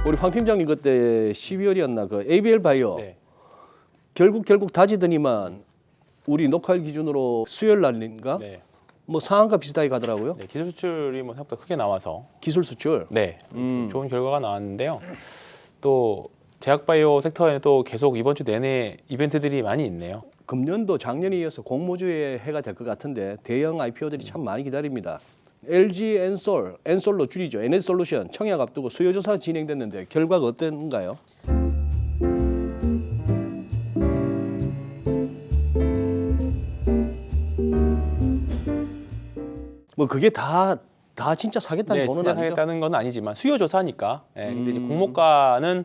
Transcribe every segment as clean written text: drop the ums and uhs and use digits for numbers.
우리 황 팀장님 그때 12월이었나 그 ABL 바이오 네. 결국 다지더니만 우리 녹화일 기준으로 수요일 날인가 네. 뭐 상한가 비슷하게 가더라고요. 네, 기술 수출이 뭐 생각보다 크게 나와서 기술 수출. 네, 좋은 결과가 나왔는데요. 또 제약바이오 섹터에는 또 계속 이번 주 내내 이벤트들이 많이 있네요. 금년도 작년에 이어서 공모주의 해가 될 것 같은데 대형 IPO들이 참 많이 기다립니다. LG 엔솔로 줄이죠. NS솔루션 청약 앞두고 수요조사 진행됐는데 결과가 어떤가요? 뭐 그게 다 진짜 사겠다는 네, 돈은 진짜 아니죠? 하겠다는 건 아니지만 수요 조사니까. 예, 근데 이제 공모가는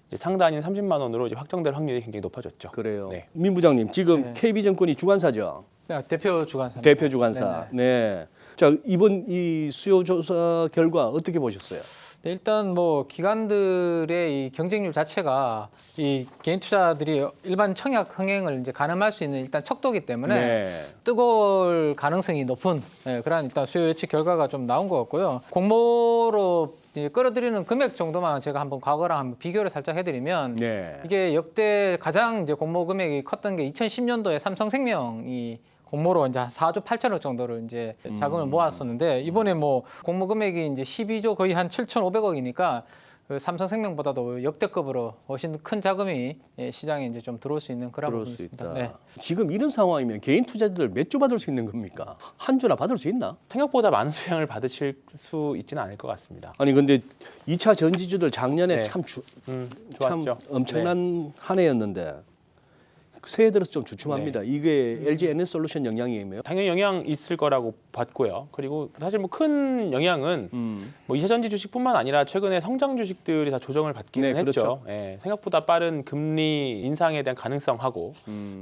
이제 상단인 30만 원으로 이제 확정될 확률이 굉장히 높아졌죠. 그래요. 네. 민 부장님 지금 네. KB증권이 주관사죠. 대표 주관사. 대표 주관사. 네. 자 이번 이 수요 조사 결과 어떻게 보셨어요? 네, 일단 뭐 기관들의 이 경쟁률 자체가 이 개인 투자들이 일반 청약 흥행을 이제 가늠할 수 있는 일단 척도기 때문에 네. 뜨거울 가능성이 높은 그러한 일단 수요 예측 결과가 좀 나온 것 같고요. 공모로 이제 끌어들이는 금액 정도만 제가 한번 과거랑 한번 비교를 살짝 해드리면 네. 이게 역대 가장 이제 공모 금액이 컸던 게 2010년도에 삼성생명이 공모로 이제 한 4조 8천억 정도를 이제 자금을 모았었는데 이번에 뭐 공모 금액이 이제 12조 거의 한 7,500억이니까 그 삼성생명보다도 역대급으로 훨씬 큰 자금이 시장에 이제 좀 들어올 수 있는 그런 들어올 부분이 수 있습니다. 있다. 네. 지금 이런 상황이면 개인 투자자들 몇 주 받을 수 있는 겁니까? 한 주나 받을 수 있나? 생각보다 많은 수량을 받으실 수 있지는 않을 것 같습니다. 아니 근데 2차 전지주들 작년에 네. 참 좋았죠. 엄청난 한 해였는데 새해 들어서 좀 주춤합니다. 이게 LG 에너솔루션 영향이에요. 당연히 영향 있을 거라고 봤고요. 그리고 사실 뭐 큰 영향은 뭐 2차 전지 주식뿐만 아니라 최근에 성장 주식들이 다 조정을 받기는 네, 했죠. 그렇죠. 예, 생각보다 빠른 금리 인상에 대한 가능성하고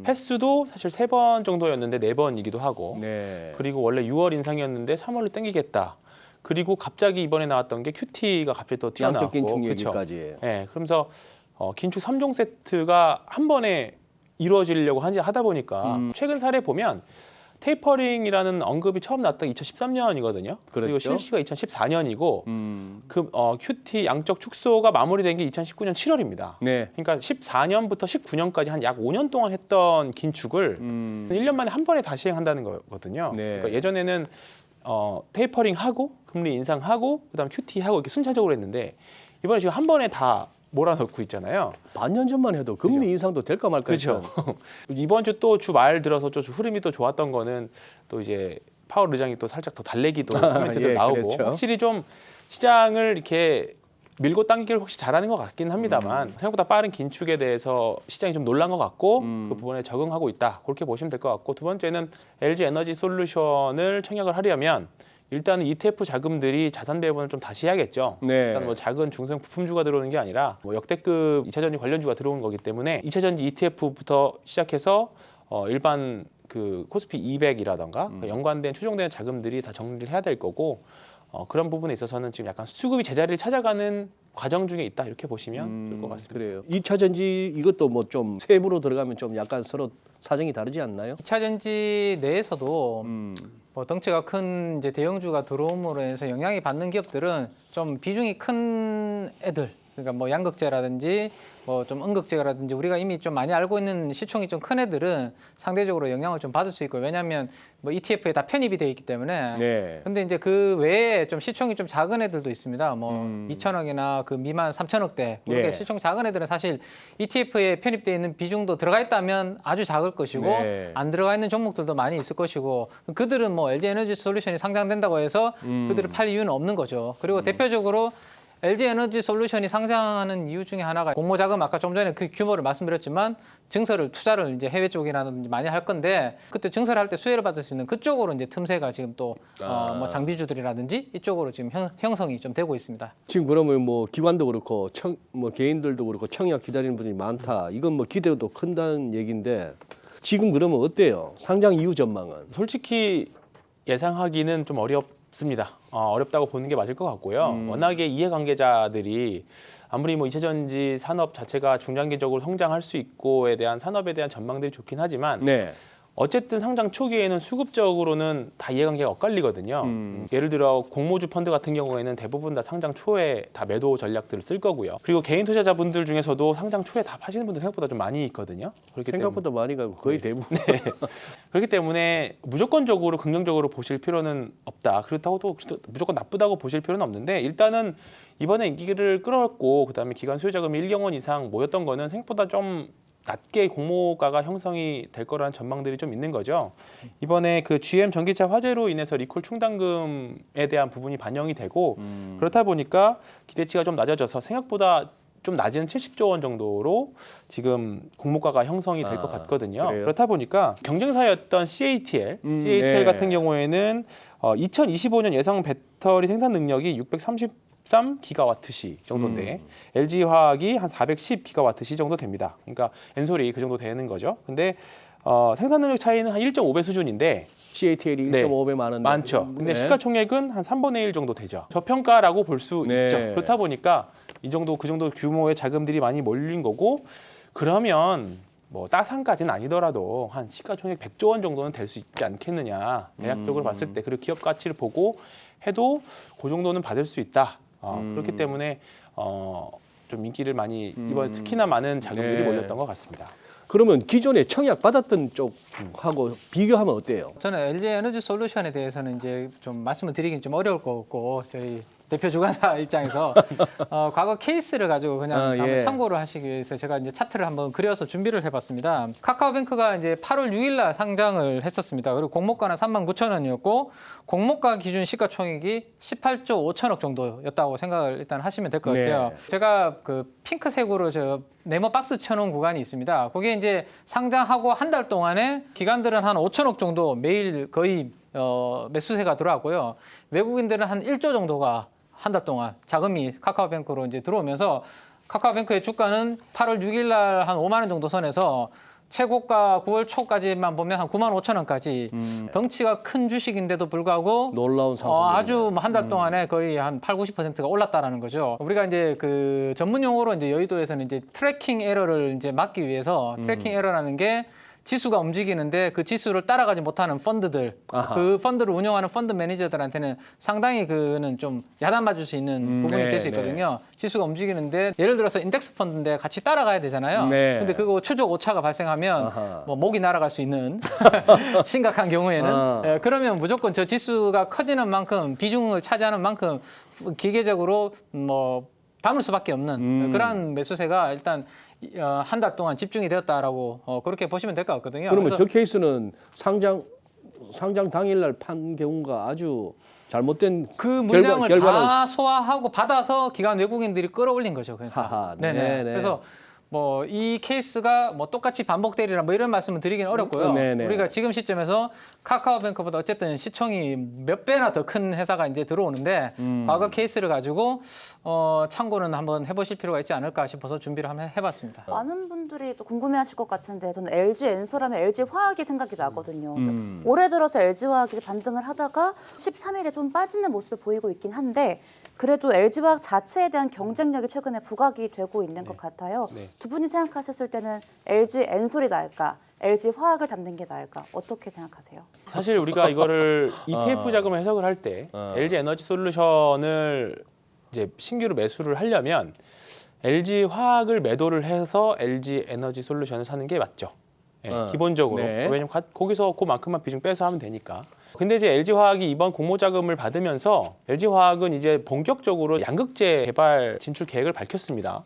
횟수도 사실 3번 정도였는데 4번이기도 하고 네. 그리고 원래 6월 인상이었는데 3월로 땡기겠다. 그리고 갑자기 이번에 나왔던 게 QT가 갑자기 또 튀어나왔고 양적 긴축 그렇죠. 얘기까지. 예, 그러면서 긴축 3종 세트가 한 번에 이루어지려고 하다 보니까 최근 사례 보면 테이퍼링이라는 언급이 처음 났던 게 2013년이거든요. 그리고 그랬죠. 실시가 2014년이고 QT 양적 축소가 마무리된 게 2019년 7월입니다. 네. 그러니까 14년부터 19년까지 한 약 5년 동안 했던 긴축을 1년 만에 한 번에 다 시행한다는 거거든요. 네. 그러니까 예전에는 테이퍼링 하고 금리 인상하고 그다음 QT 하고 이렇게 순차적으로 했는데 이번에 지금 한 번에 다 몰아넣고 있잖아요. 반년 전만 해도 금리 인상도 될까 말까 그렇죠. 했던. 이번 주 또 주 말 들어서 좀 흐름이 또 좋았던 거는 또 이제 파월 의장이 또 살짝 더 달래기도 코멘트도 예, 나오고 그렇죠. 확실히 좀 시장을 이렇게 밀고 당기기를 혹시 잘하는 것 같긴 합니다만 생각보다 빠른 긴축에 대해서 시장이 좀 놀란 것 같고 그 부분에 적응하고 있다. 그렇게 보시면 될 것 같고 두 번째는 LG 에너지 솔루션을 청약을 하려면 일단은 ETF 자금들이 자산 배분을 좀 다시 해야겠죠. 네. 일단 뭐 작은 중소형 부품주가 들어오는 게 아니라 뭐 역대급 2차 전지 관련주가 들어오는 거기 때문에 2차 전지 ETF부터 시작해서 일반 그 코스피 200이라던가 연관된 추정되는 자금들이 다 정리를 해야 될 거고 그런 부분에 있어서는 지금 약간 수급이 제자리를 찾아가는 과정 중에 있다 이렇게 보시면 될 것 같습니다. 그래요. 2차 전지 이것도 뭐 좀 세부로 들어가면 좀 약간 서로 사정이 다르지 않나요? 2차 전지 내에서도 뭐 덩치가 큰 이제 대형주가 들어옴으로 해서 영향이 받는 기업들은 좀 비중이 큰 애들, 그러니까 뭐 양극재라든지 뭐 좀 음극재라든지 우리가 이미 좀 많이 알고 있는 시총이 좀 큰 애들은 상대적으로 영향을 좀 받을 수 있고 왜냐하면 뭐 ETF에 다 편입이 돼 있기 때문에. 네. 근데 이제 그 외에 좀 시총이 좀 작은 애들도 있습니다. 뭐 2천억이나 그 미만 3천억대 그렇게 예. 시총 작은 애들은 사실 ETF에 편입돼 있는 비중도 들어가 있다면 아주 작을 것이고 네. 안 들어가 있는 종목들도 많이 있을 것이고 그들은 뭐 LG 에너지 솔루션이 상장된다고 해서 그들을 팔 이유는 없는 거죠. 그리고 대표적으로 LG 에너지 솔루션이 상장하는 이유 중에 하나가 공모 자금 아까 좀 전에 그 규모를 말씀드렸지만 증설을 투자를 이제 해외 쪽이라든지 많이 할 건데 그때 증설을 할 때 수혜를 받을 수 있는 그쪽으로 이제 틈새가 지금 또 뭐 장비주들이라든지 이쪽으로 지금 형성이 좀 되고 있습니다. 지금 그러면 뭐 기관도 그렇고 뭐 개인들도 그렇고 청약 기다리는 분이 많다. 이건 뭐 기대도 큰다는 얘기인데 지금 그러면 어때요? 상장 이후 전망은? 솔직히 예상하기는 좀 어렵습니다. 어렵다고 보는 게 맞을 것 같고요. 워낙에 이해관계자들이 아무리 뭐 2차 전지 산업 자체가 중장기적으로 성장할 수 있고에 대한 산업에 대한 전망들이 좋긴 하지만 네. 어쨌든 상장 초기에는 수급적으로는 다 이해관계가 엇갈리거든요. 예를 들어 공모주 펀드 같은 경우에는 대부분 다 상장 초에 다 매도 전략들을 쓸 거고요. 그리고 개인 투자자분들 중에서도 상장 초에 다 파시는 분들 생각보다 좀 많이 있거든요. 그렇기 생각보다 많이 가고 거의 대부분. 그렇기 때문에 무조건적으로 긍정적으로 보실 필요는 없다. 그렇다고 또 무조건 나쁘다고 보실 필요는 없는데 일단은 이번에 인기를 끌어왔고 그다음에 기관 수요 자금이 1경 원 이상 모였던 거는 생각보다 좀 낮게 공모가가 형성이 될 거라는 전망들이 좀 있는 거죠. 이번에 그 GM 전기차 화재로 인해서 리콜 충당금에 대한 부분이 반영이 되고 그렇다 보니까 기대치가 좀 낮아져서 생각보다 좀 낮은 70조 원 정도로 지금 공모가가 형성이 될 것 같거든요. 그래요? 그렇다 보니까 경쟁사였던 CATL 네. 같은 경우에는 2025년 예상 배터리 생산 능력이 633기가와트시 정도인데 LG화학이 한 410기가와트시 정도 됩니다. 그러니까 엔솔이 그 정도 되는 거죠. 근데 생산 능력 차이는 한 1.5배 수준인데 CATL이 네. 1.5배 많은데. 많죠. 근데 네. 시가총액은 한 3분의 1 정도 되죠. 저평가라고 볼 수 네. 있죠. 그렇다 보니까 그 정도 규모의 자금들이 많이 몰린 거고 그러면 뭐 따상까지는 아니더라도 한 시가총액 100조 원 정도는 될 수 있지 않겠느냐. 대략적으로 봤을 때 그리고 기업 가치를 보고 해도 그 정도는 받을 수 있다. 그렇기 때문에 좀 인기를 많이 이번 특히나 많은 자금들이 네. 몰렸던 것 같습니다. 그러면 기존에 청약 받았던 쪽하고 비교하면 어때요? 저는 LG 에너지 솔루션에 대해서는 이제 좀 말씀을 드리긴 좀 어려울 것 같고 저희 대표 주관사 입장에서 과거 케이스를 가지고 그냥 한번 예. 참고를 하시기 위해서 제가 이제 차트를 한번 그려서 준비를 해봤습니다. 카카오뱅크가 이제 8월 6일날 상장을 했었습니다. 그리고 공모가는 39,000원이었고 공모가 기준 시가총액이 18조 5천억 정도였다고 생각을 일단 하시면 될 것 같아요. 네. 제가 그 핑크색으로 저 네모 박스 쳐놓은 구간이 있습니다. 거기에 이제 상장하고 한 달 동안에 기관들은 한 5천억 정도 매일 거의 매수세가 들어왔고요. 외국인들은 한 1조 정도가 한 달 동안 자금이 카카오뱅크로 이제 들어오면서 카카오뱅크의 주가는 8월 6일 날 한 5만 원 정도 선에서 최고가 9월 초까지만 보면 한 9만 5천 원까지 덩치가 큰 주식인데도 불구하고 놀라운 상승. 아주 한 달 동안에 거의 한 8, 90%가 올랐다라는 거죠. 우리가 이제 그 전문 용어로 이제 여의도에서는 이제 트래킹 에러를 이제 막기 위해서 트래킹 에러라는 게 지수가 움직이는데 그 지수를 따라가지 못하는 펀드들, 아하. 그 펀드를 운영하는 펀드 매니저들한테는 상당히 그는 좀 야단 맞을 수 있는 부분이 될 수 있거든요. 지수가 움직이는데 예를 들어서 인덱스 펀드인데 같이 따라가야 되잖아요. 네. 근데 그거 추적 오차가 발생하면 아하. 뭐 목이 날아갈 수 있는 심각한 경우에는 예, 그러면 무조건 저 지수가 커지는 만큼 비중을 차지하는 만큼 기계적으로 뭐 담을 수밖에 없는 그러한 매수세가 일단 한 달 동안 집중이 되었다라고 그렇게 보시면 될 것 같거든요. 그러면 그래서 저 케이스는 상장 당일날 판 경우가 아주 잘못된 그 물량을 결과를 다 소화하고 받아서 기관 외국인들이 끌어올린 거죠. 그러니까. 하하, 네네. 네네. 그래서 뭐 이 케이스가 뭐 똑같이 반복되리라 뭐 이런 말씀을 드리기는 어렵고요. 네네. 우리가 지금 시점에서 카카오뱅크보다 어쨌든 시총이 몇 배나 더 큰 회사가 이제 들어오는데 과거 케이스를 가지고 참고는 한번 해보실 필요가 있지 않을까 싶어서 준비를 한번 해봤습니다. 많은 분들이 또 궁금해하실 것 같은데 저는 LG 엔솔하면 LG 화학이 생각이 나거든요. 올해 들어서 LG 화학이 반등을 하다가 13일에 좀 빠지는 모습을 보이고 있긴 한데 그래도 LG 화학 자체에 대한 경쟁력이 최근에 부각이 되고 있는 것 같아요. 네. 두 분이 생각하셨을 때는 LG 엔솔이 나을까? LG 화학을 담는 게 나을까? 어떻게 생각하세요? 사실 우리가 이거를 ETF 자금을 해석을 할 때 LG 에너지 솔루션을 이제 신규로 매수를 하려면 LG 화학을 매도를 해서 LG 에너지 솔루션을 사는 게 맞죠. 예, 기본적으로. 네. 왜냐면 거기서 그만큼만 비중 빼서 하면 되니까. 근데 이제 LG 화학이 이번 공모 자금을 받으면서 LG 화학은 이제 본격적으로 양극재 개발 진출 계획을 밝혔습니다.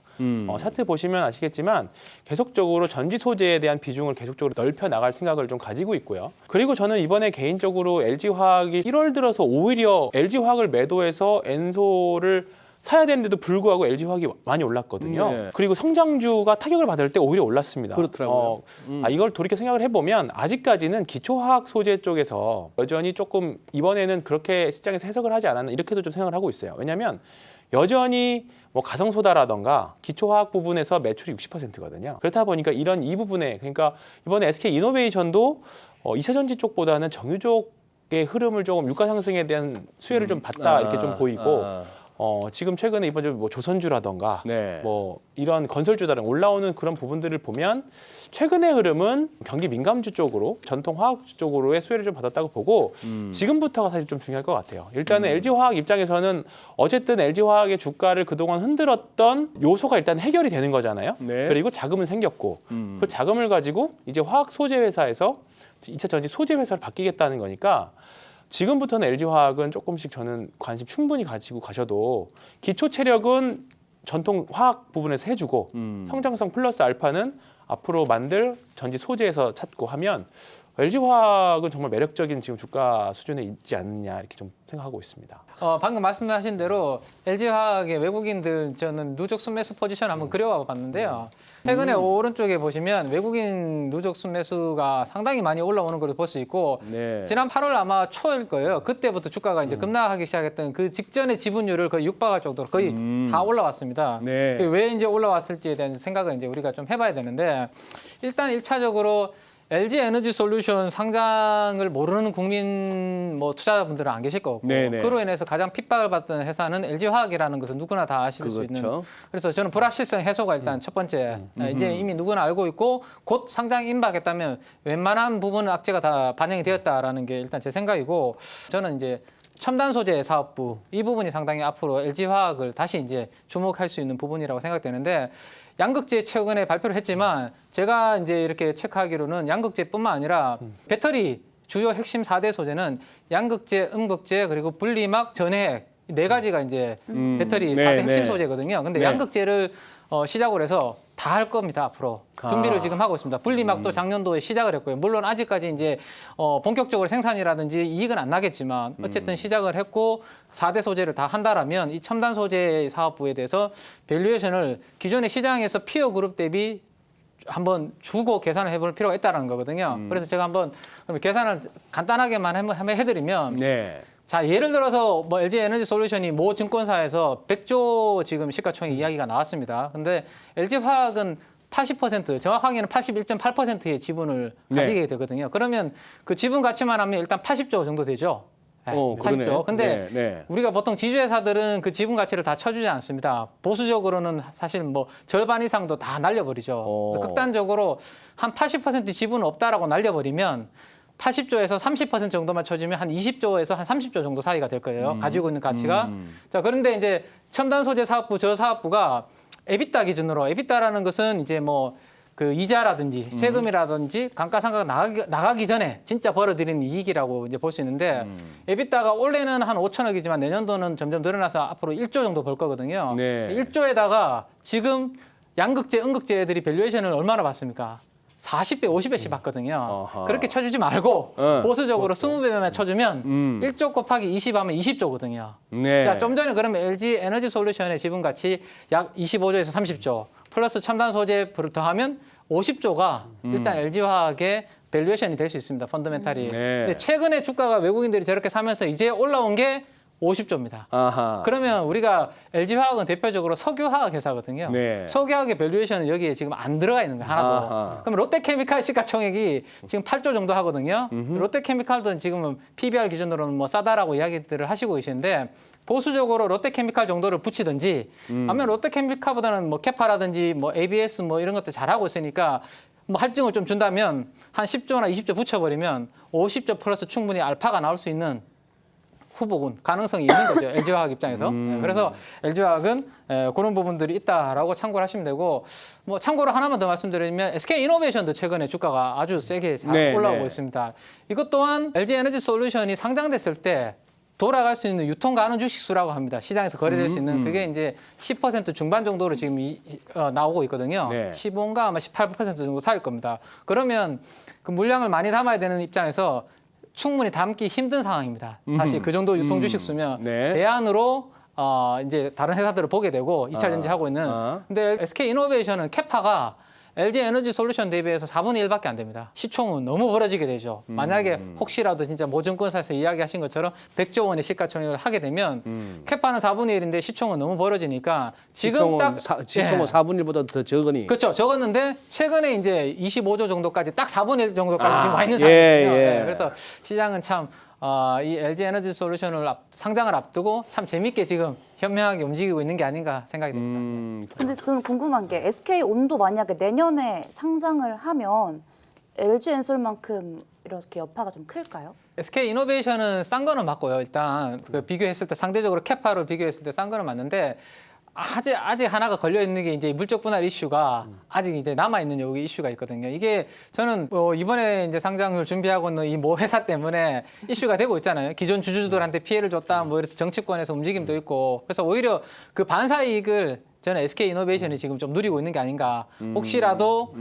차트 보시면 아시겠지만 계속적으로 전지 소재에 대한 비중을 계속적으로 넓혀 나갈 생각을 좀 가지고 있고요. 그리고 저는 이번에 개인적으로 LG 화학이 1월 들어서 오히려 LG 화학을 매도해서 엔솔을 사야 되는데도 불구하고 LG 화학이 많이 올랐거든요. 네. 그리고 성장주가 타격을 받을 때 오히려 올랐습니다. 그렇더라고요. 이걸 돌이켜 생각을 해보면 아직까지는 기초화학 소재 쪽에서 여전히 조금 이번에는 그렇게 시장에서 해석을 하지 않았나 이렇게도 좀 생각을 하고 있어요. 왜냐하면 여전히 뭐 가성소다라던가 기초화학 부분에서 매출이 60%거든요. 그렇다 보니까 이런 이 부분에 그러니까 이번에 SK 이노베이션도 2차 전지 쪽보다는 정유족의 흐름을 조금 유가 상승에 대한 수혜를 좀 받다 이렇게 좀 보이고 지금 최근에 이번 주 뭐 조선주라던가 네. 뭐 이런 건설주다른 올라오는 그런 부분들을 보면 최근의 흐름은 경기 민감주 쪽으로 전통 화학주 쪽으로의 수혜를 좀 받았다고 보고 지금부터가 사실 좀 중요할 것 같아요. 일단은 LG화학 입장에서는 어쨌든 LG화학의 주가를 그동안 흔들었던 요소가 일단 해결이 되는 거잖아요. 네. 그리고 자금은 생겼고 그 자금을 가지고 이제 화학 소재 회사에서 2차 전지 소재 회사로 바뀌겠다는 거니까 지금부터는 LG화학은 조금씩 저는 관심 충분히 가지고 가셔도 기초 체력은 전통 화학 부분에서 해주고 성장성 플러스 알파는 앞으로 만들 전지 소재에서 찾고 하면 LG화학은 정말 매력적인 지금 주가 수준에 있지 않느냐 이렇게 좀 생각하고 있습니다. 방금 말씀하신 대로 LG화학의 외국인들 저는 누적 순매수 포지션 한번 그려와 봤는데요. 최근에 오른쪽에 보시면 외국인 누적 순매수가 상당히 많이 올라오는 걸 볼 수 있고 네. 지난 8월 아마 초일 거예요. 그때부터 주가가 이제 급락하기 시작했던 그 직전의 지분율을 거의 육박할 정도로 거의 다 올라왔습니다. 네. 왜 이제 올라왔을지에 대한 생각을 이제 우리가 좀 해봐야 되는데 일단 1차적으로 LG 에너지 솔루션 상장을 모르는 국민 뭐 투자자분들은 안 계실 거고 네네. 그로 인해서 가장 핍박을 받던 회사는 LG 화학이라는 것은 누구나 다 아실 수 있는. 그렇죠. 그래서 저는 불확실성 해소가 일단 첫 번째. 이제 이미 누구나 알고 있고 곧 상장 임박했다면 웬만한 부분 악재가 다 반영이 되었다라는 게 일단 제 생각이고 저는 이제 첨단 소재 사업부 이 부분이 상당히 앞으로 LG 화학을 다시 이제 주목할 수 있는 부분이라고 생각되는데. 양극재 최근에 발표를 했지만 제가 이제 이렇게 체크하기로는 양극재뿐만 아니라 배터리 주요 핵심 4대 소재는 양극재, 음극재 그리고 분리막, 전해핵 네 가지가 이제 배터리 4대 핵심 소재거든요. 근데 네. 양극재를 시작으로 해서 다 할 겁니다 앞으로 준비를 지금 하고 있습니다. 분리막도 작년도에 시작을 했고요. 물론 아직까지 이제 본격적으로 생산이라든지 이익은 안 나겠지만 어쨌든 시작을 했고 4대 소재를 다 한다라면 이 첨단 소재 사업부에 대해서 밸류에이션을 기존의 시장에서 피어 그룹 대비 한번 주고 계산을 해볼 필요가 있다는 거거든요. 그래서 제가 한번 그럼 계산을 간단하게만 한번 해드리면. 네. 자, 예를 들어서 뭐 LG 에너지 솔루션이 모 증권사에서 100조 지금 시가총액 이야기가 나왔습니다. 근데 LG 화학은 80% 정확하게는 81.8%의 지분을 네. 가지게 되거든요. 그러면 그 지분 가치만 하면 일단 80조 정도 되죠. 네, 80조. 그러네. 근데 네. 우리가 보통 지주회사들은 그 지분 가치를 다 쳐주지 않습니다. 보수적으로는 사실 뭐 절반 이상도 다 날려버리죠. 그래서 극단적으로 한 80% 지분 없다라고 날려버리면 80조에서 30% 정도만 쳐주면 한 20조에서 한 30조 정도 사이가 될 거예요. 가지고 있는 가치가. 자, 그런데 이제 첨단 소재 사업부 저 사업부가 에비타 기준으로 에비타라는 것은 이제 뭐 그 이자라든지 세금이라든지 감가상각 나가기 전에 진짜 벌어들이는 이익이라고 이제 볼 수 있는데 에비타가 올해는 한 5천억이지만 내년도는 점점 늘어나서 앞으로 1조 정도 벌 거거든요. 네. 1조에다가 지금 양극재, 음극재 애들이 밸류에이션을 얼마나 받습니까? 40배, 50배씩 받거든요. 어허. 그렇게 쳐주지 말고 보수적으로 20배만 쳐주면 1조 곱하기 20 하면 20조거든요. 네. 자, 좀 전에 그러면 LG 에너지 솔루션의 지분 가치 약 25조에서 30조 플러스 첨단 소재 더하면 50조가 일단 LG 화학의 밸류에이션이 될 수 있습니다. 펀더멘탈이. 네. 근데 최근에 주가가 외국인들이 저렇게 사면서 이제 올라온 게 50조입니다. 아하. 그러면 우리가 LG화학은 대표적으로 석유화학 회사거든요. 네. 석유화학의 밸류에이션은 여기에 지금 안 들어가 있는 거예요. 하나도. 아하. 그럼 롯데케미칼 시가총액이 지금 8조 정도 하거든요. 롯데케미칼도 지금은 PBR 기준으로는 뭐 싸다라고 이야기들을 하시고 계시는데 보수적으로 롯데케미칼 정도를 붙이든지 아니면 롯데케미칼보다는 뭐 캐파라든지 뭐 ABS 뭐 이런 것도 잘하고 있으니까 뭐 할증을 좀 준다면 한 10조나 20조 붙여버리면 50조 플러스 충분히 알파가 나올 수 있는 후보군 가능성이 있는 거죠. LG화학 입장에서. 네, 그래서 LG화학은 그런 부분들이 있다라고 참고를 하시면 되고 뭐 참고로 하나만 더 말씀드리면 SK이노베이션도 최근에 주가가 아주 세게 잘 네, 올라오고 네. 있습니다. 이것 또한 LG 에너지 솔루션이 상장됐을 때 돌아갈 수 있는 유통 가능 주식수라고 합니다. 시장에서 거래될 수 있는 그게 이제 10% 중반 정도로 지금 나오고 있거든요. 네. 15인가 아마 18% 정도 사일 겁니다. 그러면 그 물량을 많이 담아야 되는 입장에서 충분히 담기 힘든 상황입니다. 사실 그 정도 유통 주식수면 네. 대안으로 이제 다른 회사들을 보게 되고 2차 전지하고 있는. 근데 SK이노베이션은 캐파가 LG 에너지 솔루션 대비해서 4분의 1밖에 안 됩니다. 시총은 너무 벌어지게 되죠. 만약에 혹시라도 진짜 모증권사에서 이야기하신 것처럼 100조 원의 시가총액을 하게 되면 캐파는 4분의 1인데 시총은 너무 벌어지니까 지금 딱 시총은 4분의 1보다 더 적으니. 그렇죠. 적었는데 최근에 이제 25조 정도까지 딱 4분의 1 정도까지 지금 와 있는 예, 상황이거든요. 예. 네, 그래서 시장은 참 이 LG 에너지 솔루션을 상장을 앞두고 참 재밌게 지금 현명하게 움직이고 있는 게 아닌가 생각이 듭니다. 근데 저는 궁금한 게 SK 온도 만약에 내년에 상장을 하면 LG 엔솔만큼 이렇게 여파가 좀 클까요? SK 이노베이션은 싼 거는 맞고요. 일단 그 비교했을 때 상대적으로 캐파로 비교했을 때 싼 거는 맞는데 아직 하나가 걸려 있는 게 이제 물적 분할 이슈가 아직 이제 남아 있는 여기 이슈가 있거든요. 이게 저는 이번에 이제 상장을 준비하고 있는 이 모 회사 때문에 이슈가 되고 있잖아요. 기존 주주들한테 피해를 줬다, 뭐 이래서 정치권에서 움직임도 있고, 그래서 오히려 그 반사 이익을 저는 SK 이노베이션이 지금 좀 누리고 있는 게 아닌가. 혹시라도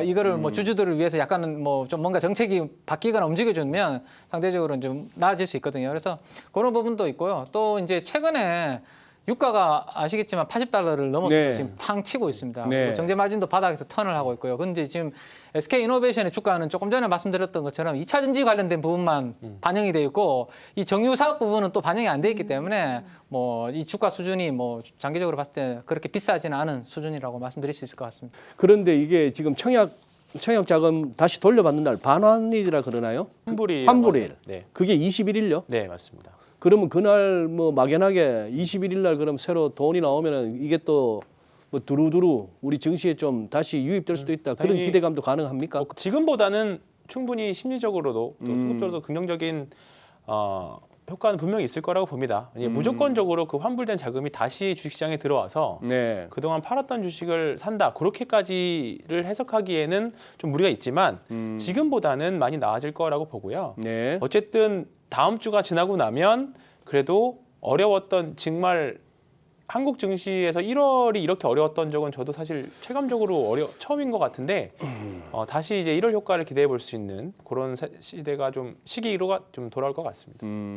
이거를 뭐 주주들을 위해서 약간은 뭐 좀 뭔가 정책이 바뀌거나 움직여주면 상대적으로 좀 나아질 수 있거든요. 그래서 그런 부분도 있고요. 또 이제 최근에 유가가 아시겠지만 $80를 넘어서서 네. 지금 탕 치고 있습니다. 네. 그리고 정제 마진도 바닥에서 턴을 하고 있고요. 근데 지금 SK 이노베이션의 주가는 조금 전에 말씀드렸던 것처럼 2차 전지 관련된 부분만 반영이 돼 있고 이 정유 사업 부분은 또 반영이 안 돼 있기 때문에 뭐 이 주가 수준이 뭐 장기적으로 봤을 때 그렇게 비싸지는 않은 수준이라고 말씀드릴 수 있을 것 같습니다. 그런데 이게 지금 청약 자금 다시 돌려받는 날 반환일이라 그러나요? 환불일. 네. 그게 21일요? 네, 맞습니다. 그러면 그날 뭐 막연하게 21일 날 그럼 새로 돈이 나오면은 이게 또 뭐 두루두루 우리 증시에 좀 다시 유입될 수도 있다. 그런 당연히 기대감도 가능합니까? 지금보다는 충분히 심리적으로도 또 수급적으로도 긍정적인 효과는 분명히 있을 거라고 봅니다. 무조건적으로 그 환불된 자금이 다시 주식시장에 들어와서 네. 그동안 팔았던 주식을 산다 그렇게까지를 해석하기에는 좀 무리가 있지만 지금보다는 많이 나아질 거라고 보고요. 네. 어쨌든 다음 주가 지나고 나면 그래도 어려웠던 정말 한국 증시에서 1월이 이렇게 어려웠던 적은 저도 사실 체감적으로 처음인 것 같은데 다시 이제 1월 효과를 기대해 볼 수 있는 그런 시대가 좀 시기로가 좀 돌아올 것 같습니다.